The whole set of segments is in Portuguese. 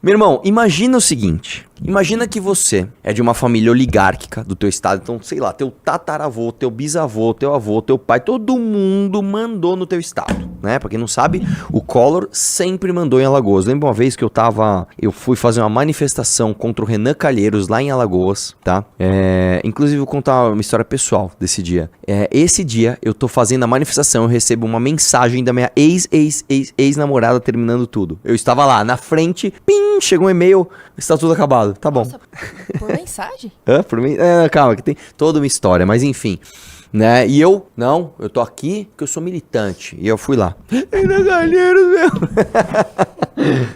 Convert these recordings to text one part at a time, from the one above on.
Meu irmão, imagina o seguinte. Imagina que você é de uma família oligárquica do teu estado. Então, sei lá, teu tataravô, teu bisavô, teu avô, teu pai, todo mundo mandou no teu estado, né? Pra quem não sabe, o Collor sempre mandou em Alagoas. Lembra uma vez que eu fui fazer uma manifestação contra o Renan Calheiros lá em Alagoas, tá? Inclusive, vou contar uma história pessoal desse dia. Esse dia, eu tô fazendo a manifestação, eu recebo uma mensagem da minha ex-namorada terminando tudo. Eu estava lá, na frente, pim, chegou um e-mail, está tudo acabado. Tá bom. Nossa, por mensagem? Por mim? Calma, que tem toda uma história, mas enfim. Né? E eu tô aqui porque eu sou militante. E eu fui lá. Renan Calheiros, meu.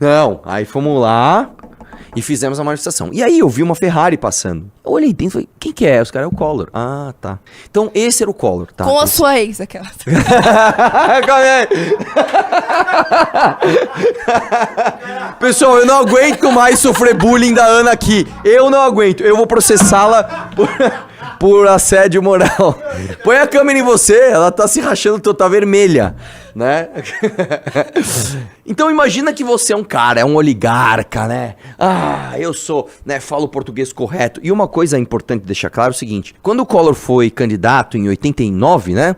Não, aí fomos lá e fizemos a manifestação. E aí eu vi uma Ferrari passando. Eu olhei dentro e falei, quem que é? Os caras é o Collor. Ah, tá. Então esse era o Collor, tá? Com a sua ex, aquela. Calma aí. Pessoal, eu não aguento mais sofrer bullying da Ana aqui. Eu não aguento. Eu vou processá-la por assédio moral. Põe a câmera em você, ela tá se rachando, tá vermelha, né? Então imagina que você é um cara, é um oligarca, né? Eu sou, né, falo português correto. E uma coisa importante deixar claro é o seguinte, quando o Collor foi candidato em 89, né?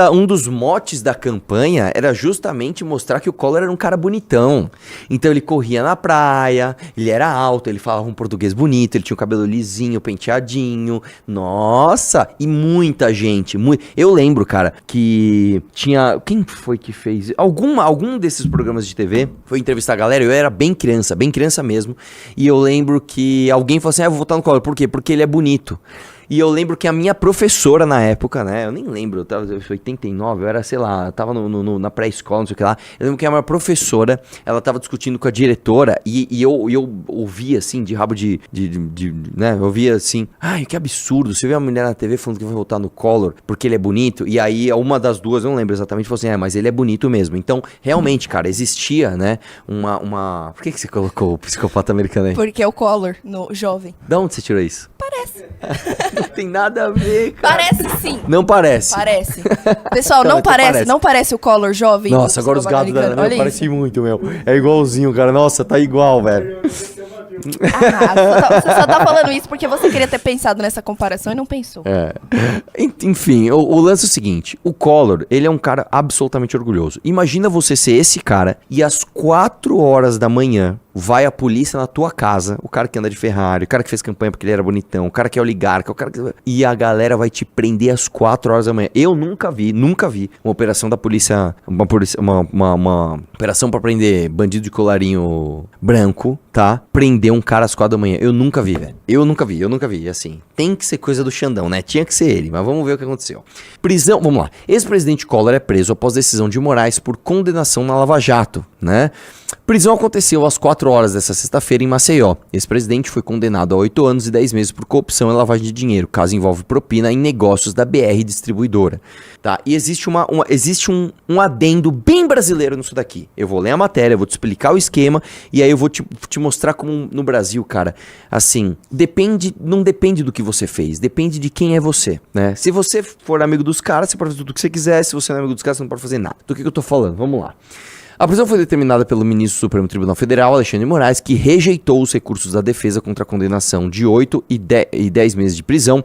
Um dos motes da campanha era justamente mostrar que o Collor era um cara bonitão. Então ele corria na praia, ele era alto, ele falava um português bonito, ele tinha o cabelo lisinho, penteadinho. Nossa! E muita gente. Eu lembro, cara, que tinha... Quem foi que fez? Algum desses programas de TV foi entrevistar a galera. Eu era bem criança mesmo. E eu lembro que alguém falou assim, eu vou votar no Collor. Por quê? Porque ele é bonito. E eu lembro que a minha professora na época, né? Eu nem lembro, eu tava em 89, eu era, sei lá, eu tava na pré-escola, não sei o que lá. Eu lembro que a minha professora, ela tava discutindo com a diretora e eu ouvia assim, de rabo né? Eu ouvia assim, ai, que absurdo. Você vê uma mulher na TV falando que vai votar no Collor porque ele é bonito. E aí uma das duas, eu não lembro exatamente, falou assim, mas ele é bonito mesmo. Então, realmente, cara, existia, né? Por que você colocou o psicopata americano aí? Porque é o Collor, no jovem. Da onde você tirou isso? Parece. Não tem nada a ver, cara. Parece sim. Não parece. Parece. Pessoal, não parece o Collor jovem. Nossa, agora os gatos da Ana parecem muito, meu. É igualzinho, cara. Nossa, tá igual, velho. Você só tá falando isso porque você queria ter pensado nessa comparação e não pensou. Enfim, o lance é o seguinte. O Collor, ele é um cara absolutamente orgulhoso. Imagina você ser esse cara e às 4 horas da manhã vai a polícia na tua casa, o cara que anda de Ferrari, o cara que fez campanha porque ele era bonitão, o cara que é oligarca, e a galera vai te prender às 4 horas da manhã. Eu nunca vi uma operação da polícia, uma operação pra prender bandido de colarinho branco, tá? Prender um cara às 4 da manhã. Eu nunca vi, velho. Eu nunca vi, assim. Tem que ser coisa do Xandão, né? Tinha que ser ele, mas vamos ver o que aconteceu. Prisão, vamos lá. Ex-presidente Collor é preso após decisão de Moraes por condenação na Lava Jato, né? Prisão aconteceu às 4 horas dessa sexta-feira em Maceió. Esse presidente foi condenado a 8 anos e 10 meses por corrupção e lavagem de dinheiro. O caso envolve propina em negócios da BR Distribuidora. Tá? E existe um adendo bem brasileiro nisso daqui. Eu vou ler a matéria, vou te explicar o esquema e aí eu vou te mostrar como no Brasil, cara, assim, não depende do que você fez, depende de quem é você, né? Se você for amigo dos caras, você pode fazer tudo o que você quiser. Se você não é amigo dos caras, você não pode fazer nada. Do que eu tô falando? Vamos lá. A prisão foi determinada pelo ministro do Supremo Tribunal Federal, Alexandre de Moraes, que rejeitou os recursos da defesa contra a condenação de 8 e 10 meses de prisão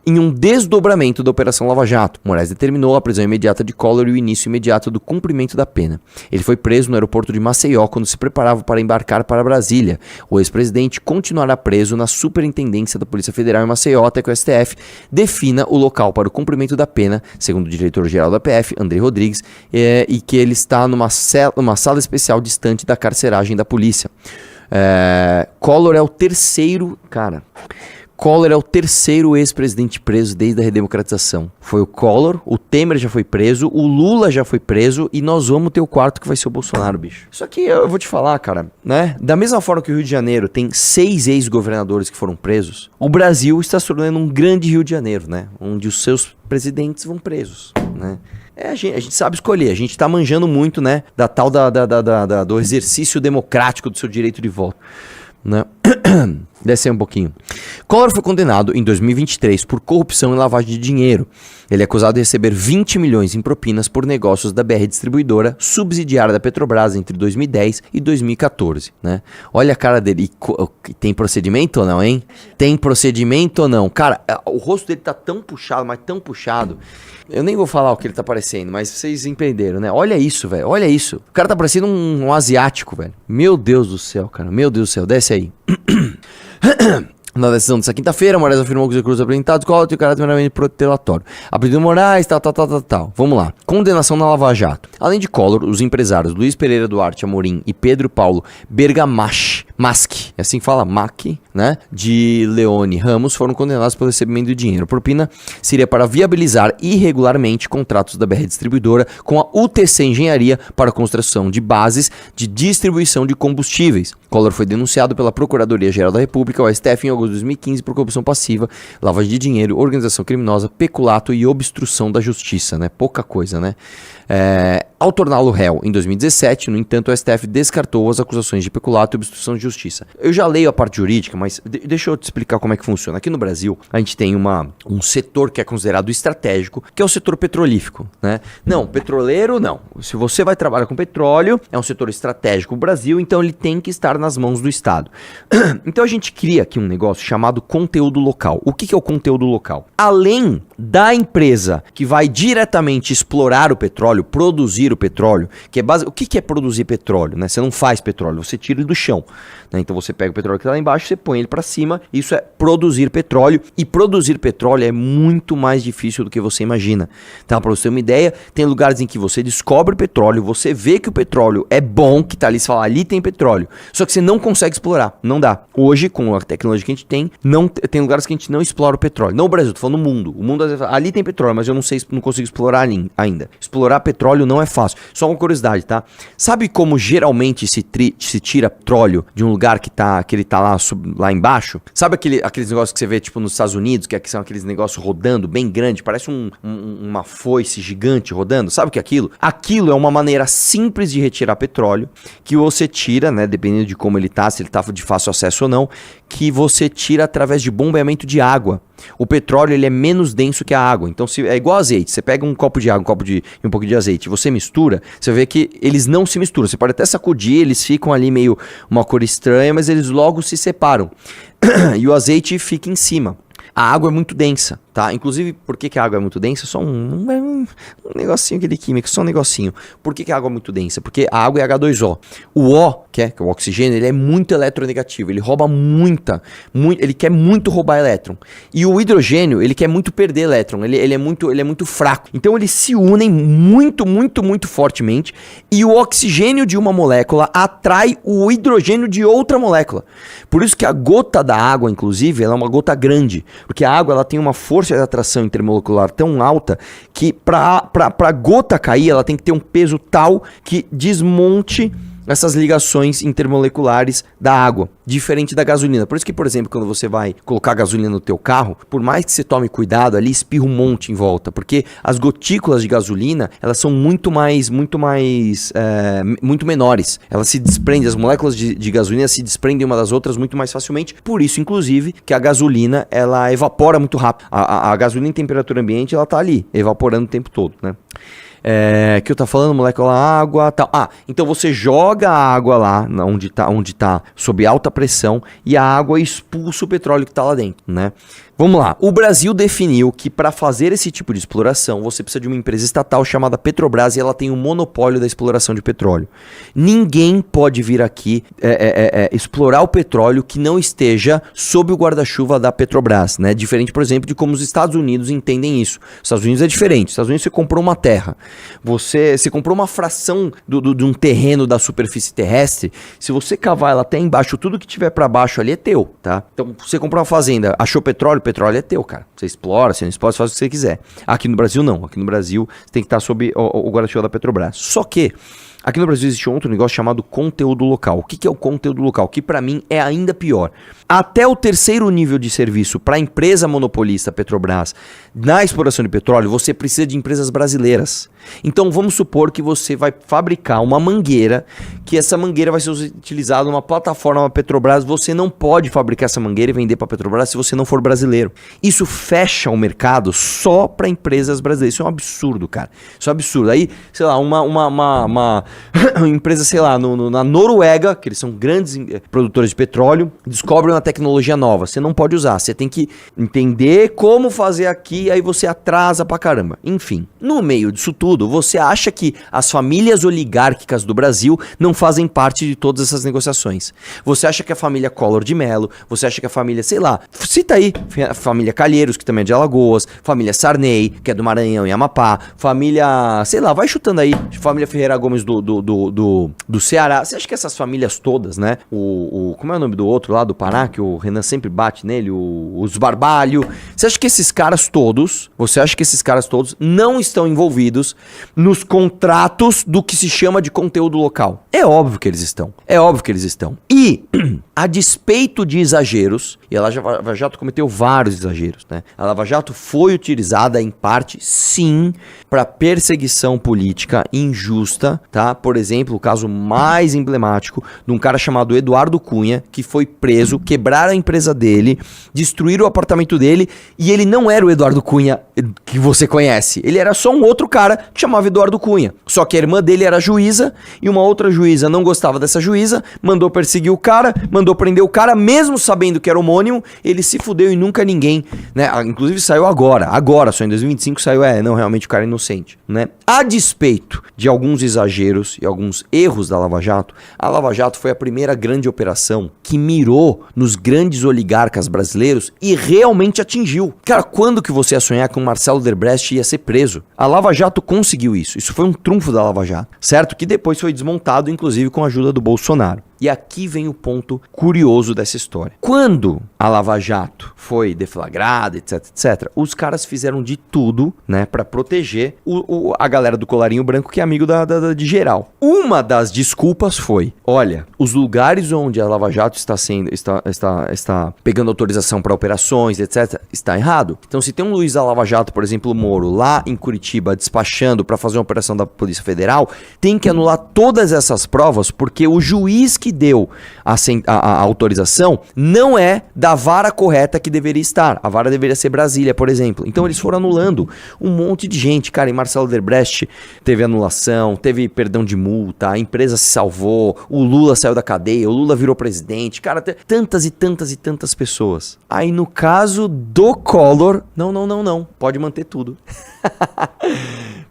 em um desdobramento da Operação Lava Jato. Moraes determinou a prisão imediata de Collor e o início imediato do cumprimento da pena. Ele foi preso no aeroporto de Maceió quando se preparava para embarcar para Brasília. O ex-presidente continuará preso na Superintendência da Polícia Federal em Maceió até que o STF defina o local para o cumprimento da pena, segundo o diretor-geral da PF, André Rodrigues, e que ele está numa sala especial distante da carceragem da polícia. Collor é o terceiro ex-presidente preso desde a redemocratização. Foi o Collor, o Temer já foi preso, o Lula já foi preso e nós vamos ter o quarto que vai ser o Bolsonaro, bicho. Isso aqui eu vou te falar, cara, né? Da mesma forma que o Rio de Janeiro tem 6 ex-governadores que foram presos, o Brasil está se tornando um grande Rio de Janeiro, né? Onde os seus presidentes vão presos, né? A gente sabe escolher, a gente tá manjando muito, né? Da tal do exercício democrático do seu direito de voto, né? Desce aí um pouquinho. Collor foi condenado em 2023 por corrupção e lavagem de dinheiro. Ele é acusado de receber 20 milhões em propinas por negócios da BR Distribuidora, subsidiária da Petrobras entre 2010 e 2014, né? Olha a cara dele. Tem procedimento ou não, hein? Tem procedimento ou não? Cara, o rosto dele tá tão puxado, mas tão puxado. Eu nem vou falar o que ele tá parecendo, mas vocês entenderam, né? Olha isso, velho. Olha isso. O cara tá parecendo um asiático, velho. Meu Deus do céu, cara. Meu Deus do céu. Desce aí. Na decisão dessa quinta-feira, Moraes afirmou que os recursos apresentados Collor têm caráter meramente protelatório. A pedido de Moraes, tal. Vamos lá. Condenação na Lava Jato. Além de Collor, os empresários Luiz Pereira Duarte Amorim e Pedro Paulo Bergamaschi, é assim que fala, Mac, né? De Leone Ramos foram condenados pelo recebimento de dinheiro. A propina seria para viabilizar irregularmente contratos da BR Distribuidora com a UTC Engenharia para a construção de bases de distribuição de combustíveis. Collor foi denunciado pela Procuradoria-Geral da República, o STF, em agosto de 2015 por corrupção passiva, lavagem de dinheiro, organização criminosa, peculato e obstrução da justiça, né? Pouca coisa, né? Ao torná-lo réu em 2017, no entanto, o STF descartou as acusações de peculato e obstrução de justiça. Eu já leio a parte jurídica, mas deixa eu te explicar como é que funciona. Aqui no Brasil, a gente tem um setor que é considerado estratégico, que é o setor petrolífico, né? Não, petroleiro não. Se você vai trabalhar com petróleo, é um setor estratégico do Brasil, então ele tem que estar nas mãos do Estado. Então a gente cria aqui um negócio chamado conteúdo local. O que é o conteúdo local? Além da empresa que vai diretamente explorar o petróleo, produzir o petróleo, que é o que é produzir petróleo, né? Você não faz petróleo, você tira ele do chão, né? Então você pega o petróleo que está lá embaixo, você põe ele para cima, isso é produzir petróleo, e produzir petróleo é muito mais difícil do que você imagina, tá? Para você ter uma ideia, tem lugares em que você descobre petróleo, você vê que o petróleo é bom, que tá ali, você fala, ali tem petróleo, só que você não consegue explorar, não dá. Hoje, com a tecnologia que a gente tem, tem lugares que a gente não explora o petróleo, não o Brasil, tô falando no mundo, o mundo às vezes fala, ali tem petróleo, mas eu não sei, não consigo explorar ainda. Explorar petróleo não é fácil. Só uma curiosidade, tá? Sabe como geralmente se tira petróleo de um lugar que ele tá lá embaixo? Sabe aqueles negócios que você vê tipo nos Estados Unidos, que são aqueles negócios rodando bem grande, parece uma foice gigante rodando? Sabe o que é aquilo? Aquilo é uma maneira simples de retirar petróleo, que você tira, né, dependendo de como ele tá, se ele tá de fácil acesso ou não, que você tira através de bombeamento de água. O petróleo ele é menos denso que a água, então é igual azeite. Você pega um copo de água, um pouco de azeite, você mistura, você vê que eles não se misturam. Você pode até sacudir, eles ficam ali meio uma cor estranha, mas eles logo se separam. E o azeite fica em cima. A água é muito densa, tá? Inclusive, por que a água é muito densa? Só um negocinho aqui de química, só um negocinho. Por que a água é muito densa? Porque a água é H2O. O O, que é o oxigênio, ele é muito eletronegativo. Ele rouba ele quer muito roubar elétron. E o hidrogênio, ele quer muito perder elétron. Ele é muito fraco. Então, eles se unem muito fortemente. E o oxigênio de uma molécula atrai o hidrogênio de outra molécula. Por isso que a gota da água, inclusive, ela é uma gota grande. Porque a água ela tem uma força de atração intermolecular tão alta que para a gota cair, ela tem que ter um peso tal que desmonte essas ligações intermoleculares da água, diferente da gasolina. Por isso que, por exemplo, quando você vai colocar gasolina no teu carro, por mais que você tome cuidado ali, espirra um monte em volta, porque as gotículas de gasolina, elas são muito menores. Elas se desprendem, as moléculas de gasolina se desprendem uma das outras muito mais facilmente. Por isso, inclusive, que a gasolina, ela evapora muito rápido. A gasolina em temperatura ambiente, ela tá ali, evaporando o tempo todo, né? Que eu tô falando, molécula água, tal. Então você joga a água lá, onde tá sob alta pressão, e a água expulsa o petróleo que tá lá dentro, né? Vamos lá. O Brasil definiu que para fazer esse tipo de exploração, você precisa de uma empresa estatal chamada Petrobras e ela tem um monopólio da exploração de petróleo. Ninguém pode vir aqui explorar o petróleo que não esteja sob o guarda-chuva da Petrobras, né? Diferente, por exemplo, de como os Estados Unidos entendem isso. Os Estados Unidos é diferente. Os Estados Unidos você comprou uma terra. Você comprou uma fração de um terreno da superfície terrestre. Se você cavar ela até embaixo, tudo que tiver para baixo ali é teu, tá? Então, você comprou uma fazenda, achou petróleo, o petróleo é teu, cara. Você explora, você não explora, você faz o que você quiser. Aqui no Brasil, não. Aqui no Brasil, você tem que estar sob o guarda-chuva da Petrobras. Só que Aqui no Brasil existe outro negócio chamado conteúdo local. O que é o conteúdo local? Que pra mim é ainda pior. Até o terceiro nível de serviço para a empresa monopolista Petrobras na exploração de petróleo, você precisa de empresas brasileiras. Então vamos supor que você vai fabricar uma mangueira, que essa mangueira vai ser utilizada numa plataforma Petrobras. Você não pode fabricar essa mangueira e vender para Petrobras se você não for brasileiro. Isso fecha o mercado só para empresas brasileiras. Isso é um absurdo, cara. Isso é um absurdo. Aí, sei lá, uma empresa, sei lá, na Noruega, que eles são grandes produtores de petróleo, descobrem uma tecnologia nova. Você não pode usar. Você tem que entender como fazer aqui, aí você atrasa pra caramba. Enfim, no meio disso tudo, você acha que as famílias oligárquicas do Brasil não fazem parte de todas essas negociações. Você acha que a família Collor de Mello, você acha que a família, sei lá, cita aí, família Calheiros, que também é de Alagoas, família Sarney, que é do Maranhão e Amapá, família, sei lá, vai chutando aí, família Ferreira Gomes do Ceará. Você acha que essas famílias todas, né, como é o nome do outro lá do Pará, que o Renan sempre bate nele, os Barbalho, você acha que esses caras todos, não estão envolvidos nos contratos do que se chama de conteúdo local? É óbvio que eles estão. E, a despeito de exageros, e a Lava Jato cometeu vários exageros, né? A Lava Jato foi utilizada em parte, sim, para perseguição política injusta, tá? Por exemplo, o caso mais emblemático de um cara chamado Eduardo Cunha, que foi preso, quebraram a empresa dele, destruíram o apartamento dele, e ele não era o Eduardo Cunha que você conhece. Ele era só um outro cara que chamava Eduardo Cunha. Só que a irmã dele era juíza, e uma outra juíza não gostava dessa juíza, mandou perseguir o cara, mandou prender o cara, mesmo sabendo que era homônimo. Ele se fudeu e nunca ninguém, né? Inclusive saiu agora, só em 2025 saiu, não, realmente o cara é inocente, né? A despeito de alguns exageros e alguns erros da Lava Jato, a Lava Jato foi a primeira grande operação que mirou nos grandes oligarcas brasileiros e realmente atingiu. Cara, quando que você ia sonhar que o Marcelo Odebrecht ia ser preso? A Lava Jato conseguiu isso. Isso foi um trunfo da Lava Jato, certo? Que depois foi desmontado, inclusive com a ajuda do Bolsonaro. E aqui vem o ponto curioso dessa história. Quando a Lava Jato foi deflagrada, etc, os caras fizeram de tudo, né, para proteger a galera do colarinho branco, que é amigo de geral. Uma das desculpas foi, olha, os lugares onde a Lava Jato está pegando autorização para operações, etc, está errado. Então, se tem um Luiz da Lava Jato, por exemplo, o Moro, lá em Curitiba, despachando para fazer uma operação da Polícia Federal, tem que anular todas essas provas, porque o juiz que deu a autorização não é da vara correta que deveria estar. A vara deveria ser Brasília, por exemplo. Então eles foram anulando um monte de gente. Cara, em Marcelo Odebrecht teve anulação, teve perdão de multa, a empresa se salvou, o Lula saiu da cadeia, o Lula virou presidente. Cara, tantas e tantas pessoas. Aí no caso do Collor, não, pode manter tudo.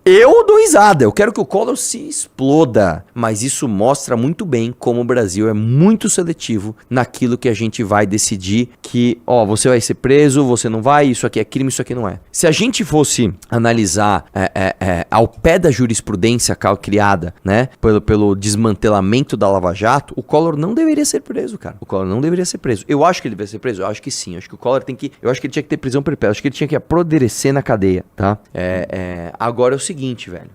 Eu dou risada, eu quero que o Collor se exploda, mas isso mostra muito bem como o Brasil é muito seletivo naquilo que a gente vai decidir que, você vai ser preso, você não vai, isso aqui é crime, isso aqui não é. Se a gente fosse analisar ao pé da jurisprudência criada, né, pelo desmantelamento da Lava Jato, o Collor não deveria ser preso, cara. O Collor não deveria ser preso. Eu acho que ele deveria ser preso? Eu acho que sim. Eu acho que o Collor eu acho que ele tinha que ter prisão perpétua, eu acho que ele tinha que apodrecer na cadeia, tá? Agora é o seguinte, velho.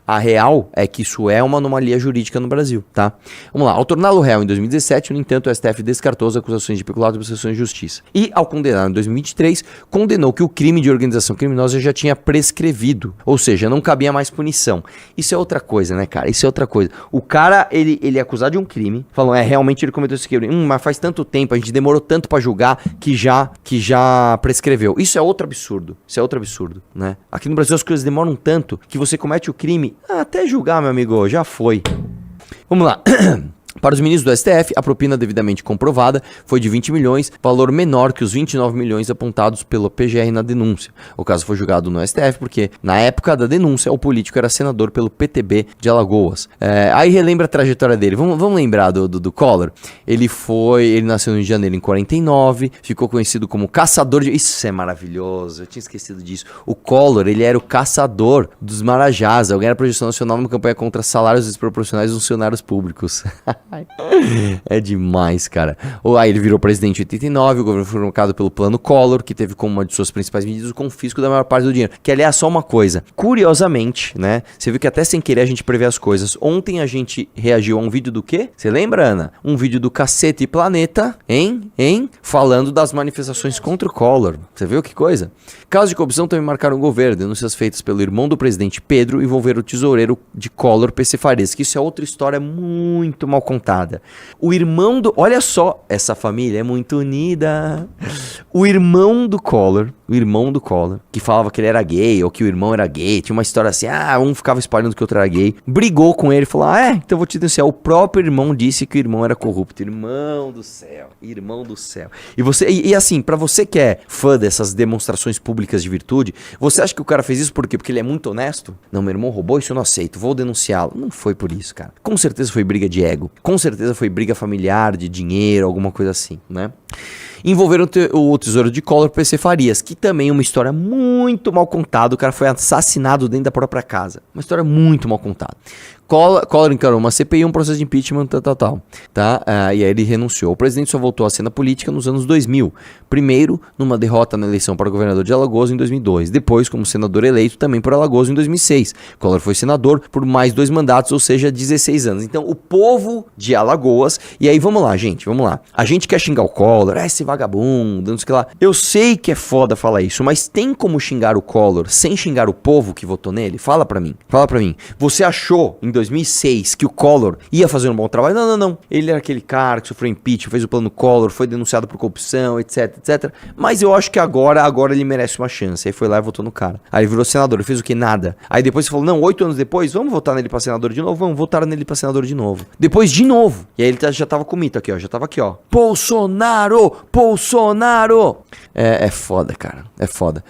A real é que isso é uma anomalia jurídica no Brasil, tá? Vamos lá. Ao torná-lo réu em 2017, no entanto, o STF descartou as acusações de peculato e obstrução de justiça. E, ao condenar em 2023, condenou que o crime de organização criminosa já tinha prescrevido. Ou seja, não cabia mais punição. Isso é outra coisa, né, cara? Isso é outra coisa. O cara, ele é acusado de um crime, falam, realmente ele cometeu esse crime. Mas faz tanto tempo, a gente demorou tanto pra julgar que já prescreveu. Isso é outro absurdo. Né? Aqui no Brasil as coisas demoram tanto que você comete o crime, até julgar, meu amigo, já foi. Vamos lá. Para os ministros do STF, a propina devidamente comprovada foi de 20 milhões, valor menor que os 29 milhões apontados pelo PGR na denúncia. O caso foi julgado no STF porque, na época da denúncia, o político era senador pelo PTB de Alagoas. Aí relembra a trajetória dele. Vamos lembrar do Collor. Ele nasceu no Rio de Janeiro em 49, ficou conhecido como caçador de... Isso é maravilhoso, eu tinha esquecido disso. O Collor, ele era o caçador dos marajás. Alguém era projeção nacional numa campanha contra salários desproporcionais dos funcionários públicos. É demais, cara. Aí ele virou presidente em 89, o governo foi marcado pelo Plano Collor, que teve como uma de suas principais medidas o confisco da maior parte do dinheiro. Que, aliás, só uma coisa. Curiosamente, né? Você viu que até sem querer a gente prevê as coisas. Ontem a gente reagiu a um vídeo do quê? Você lembra, Ana? Um vídeo do Cacete e Planeta, hein? Falando das manifestações contra o Collor. Você viu que coisa? Casos de corrupção também marcaram o governo. Denúncias feitas pelo irmão do presidente Pedro envolveram o tesoureiro de Collor, PC Farias, que isso é outra história muito mal contada. O irmão do... Olha só, essa família é muito unida. O irmão do Collor, que falava que ele era gay, ou que o irmão era gay, tinha uma história assim, um ficava espalhando que o outro era gay, brigou com ele, falou, então eu vou te denunciar. O próprio irmão disse que o irmão era corrupto. Irmão do céu. E assim, pra você que é fã dessas demonstrações públicas de virtude, você acha que o cara fez isso por quê? Porque ele é muito honesto? Não, meu irmão roubou, isso eu não aceito, vou denunciá-lo. Não foi por isso, cara. Com certeza foi briga de ego. Com certeza foi briga familiar, de dinheiro, alguma coisa assim, né? Envolveram o tesouro de Collor, PC Farias, que também é uma história muito mal contada. O cara foi assassinado dentro da própria casa. Uma história muito mal contada. Collor encarou uma CPI, um processo de impeachment, tá? E aí ele renunciou. O presidente só voltou à cena política nos anos 2000. Primeiro, numa derrota na eleição para governador de Alagoas em 2002. Depois, como senador eleito também por Alagoas em 2006. Collor foi senador por mais 2 mandatos, ou seja, 16 anos. Então, o povo de Alagoas... E aí, vamos lá, gente, vamos lá. A gente quer xingar o Collor, esse vagabundo, não sei o que lá. Eu sei que é foda falar isso, mas tem como xingar o Collor sem xingar o povo que votou nele? Fala pra mim. Você achou... em 2006, que o Collor ia fazer um bom trabalho. Não. Ele era aquele cara que sofreu impeachment, fez o plano Collor, foi denunciado por corrupção, etc. Mas eu acho que agora ele merece uma chance. Aí foi lá e votou no cara. Aí ele virou senador, ele fez o que? Nada. Aí depois você falou, não, 8 anos depois, vamos votar nele pra senador de novo? Vamos votar nele pra senador de novo. Depois de novo. E aí ele já tava com o mito aqui, ó. Já tava aqui, ó. Bolsonaro! É foda, cara. É foda.